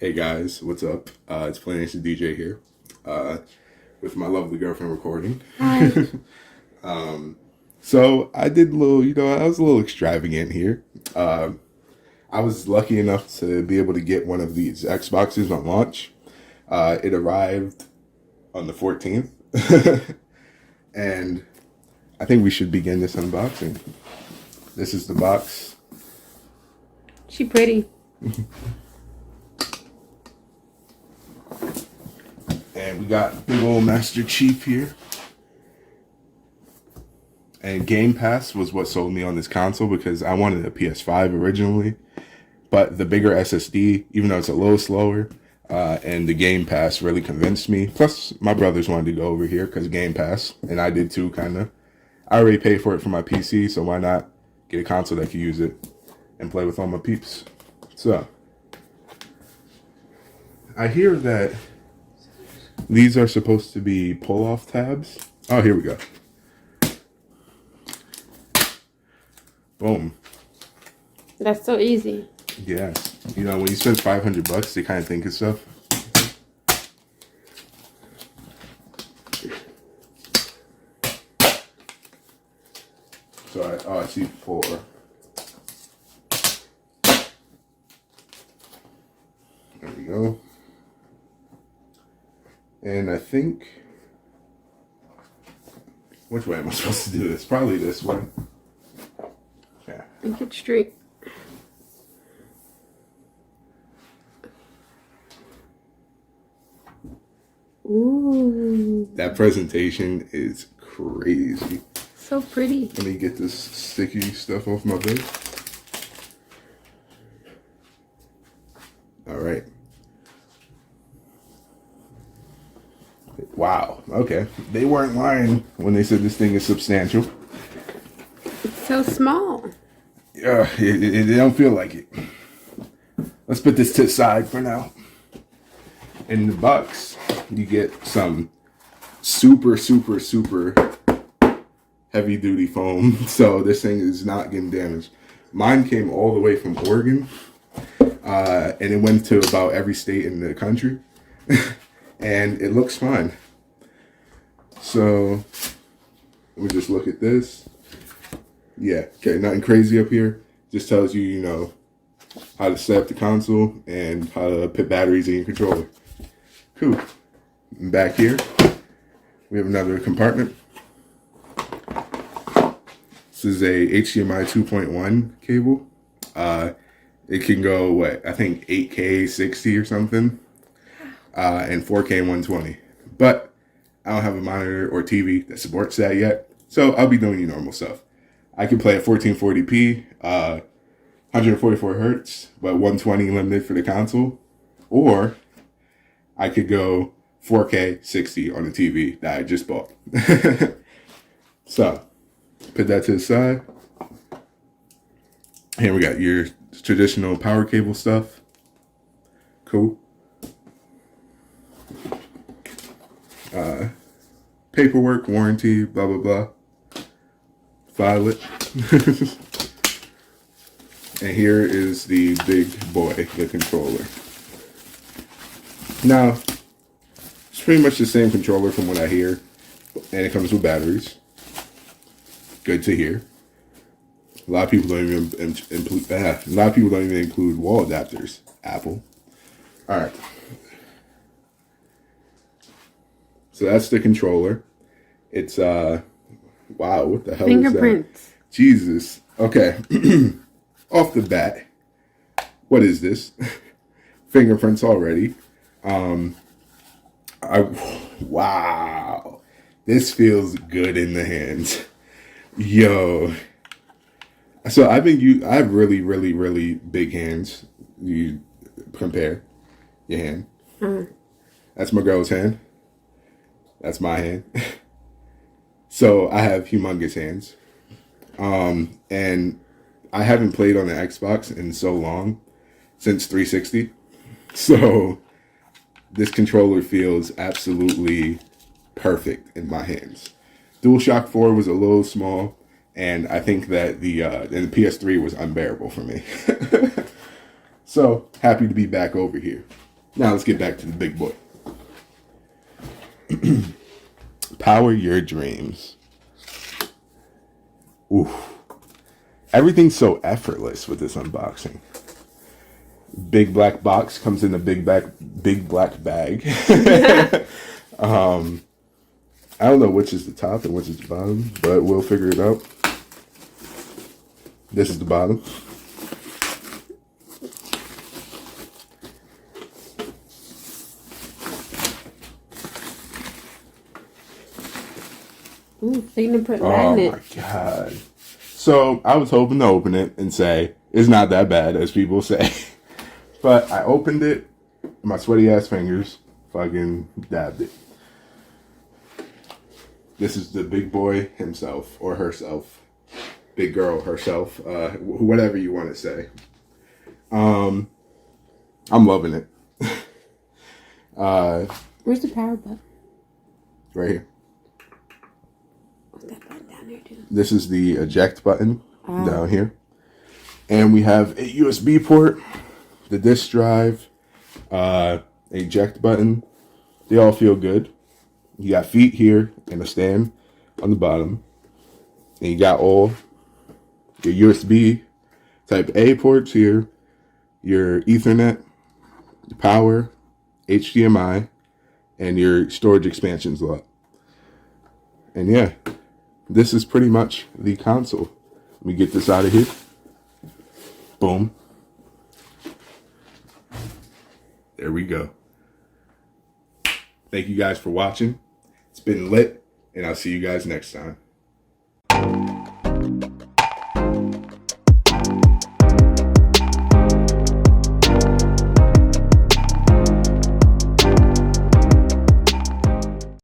Hey guys, what's up? It's PlayNationDj here, with my lovely girlfriend recording. Hi. So I did a little, I was a little extravagant here. I was lucky enough to be able to get one of these Xboxes on launch. It arrived on the 14th, and I think we should begin this unboxing. This is the box. She pretty. And we got big old Master Chief here. And Game Pass was what sold me on this console because I wanted a PS5 originally. But the bigger SSD, even though it's a little slower, and the Game Pass really convinced me. Plus, my brothers wanted to go over here because Game Pass, and I did too, kind of. I already paid for it for my PC, so why not get a console that can use it and play with all my peeps? So, I hear that these are supposed to be pull-off tabs. Oh, here we go. Boom. That's so easy. Yeah. When you spend $500, you kind of think of stuff. So I see four. There we go. And I think, which way am I supposed to do this? Probably this way. Yeah. Make it straight. Ooh. That presentation is crazy. So pretty. Let me get this sticky stuff off my bed. All right. Wow. Okay. They weren't lying when they said this thing is substantial. It's so small. Yeah, it don't feel like it. Let's put this to the side for now. In the box, you get some super, super, super heavy duty foam. So this thing is not getting damaged. Mine came all the way from Oregon. And it went to about every state in the country. And it looks fine. So let me just look at this. Yeah, okay, nothing crazy up here. Just tells you, how to set up the console and how to put batteries in your controller. Cool. And back here, we have another compartment. This is a HDMI 2.1 cable. It can go, I think 8K 60 or something. And 4K 120. But I don't have a monitor or TV that supports that yet. So I'll be doing normal stuff. I can play at 1440p, 144 hertz, but 120 limited for the console. Or I could go 4K 60 on the TV that I just bought. So, put that to the side. Here we got your traditional power cable stuff. Cool. Paperwork, warranty, blah, blah, blah. File it. And here is the big boy, the controller. Now, it's pretty much the same controller from what I hear. And it comes with batteries. Good to hear. A lot of people don't even include wall adapters. Apple. All right. So that's the controller. It's wow, what the hell is that? Fingerprints. Jesus. Okay. Off the bat, what is this? Fingerprints already. Wow. This feels good in the hands. Yo. So I have really, really, really big hands. You compare your hand. That's my girl's hand. That's my hand. So I have humongous hands. And I haven't played on the Xbox in so long, since 360. So this controller feels absolutely perfect in my hands. DualShock 4 was a little small, and I think that the PS3 was unbearable for me. So happy to be back over here. Now let's get back to the big boy. Power your dreams. Ooh. Everything's so effortless with this unboxing. Big black box comes in a big black bag. I don't know which is the top and which is the bottom, but we'll figure it out. This is the bottom. Ooh, fingerprint Oh magnet. my god. So I was hoping to open it and say, it's not that bad as people say. But I opened it, my sweaty ass fingers fucking dabbed it. This is the big boy himself or herself. Big girl herself. Whatever you want to say. I'm loving it. Where's the power button? Right here. What's that button down there, too? This is the eject button down here. And we have a USB port, the disk drive, eject button. They all feel good. You got feet here and a stand on the bottom. And you got all your USB type A ports here, your Ethernet, the power, HDMI, and your storage expansion slot. And yeah, this is pretty much the console. Let me get this out of here. Boom. There we go. Thank you guys for watching. It's been lit, and I'll see you guys next time.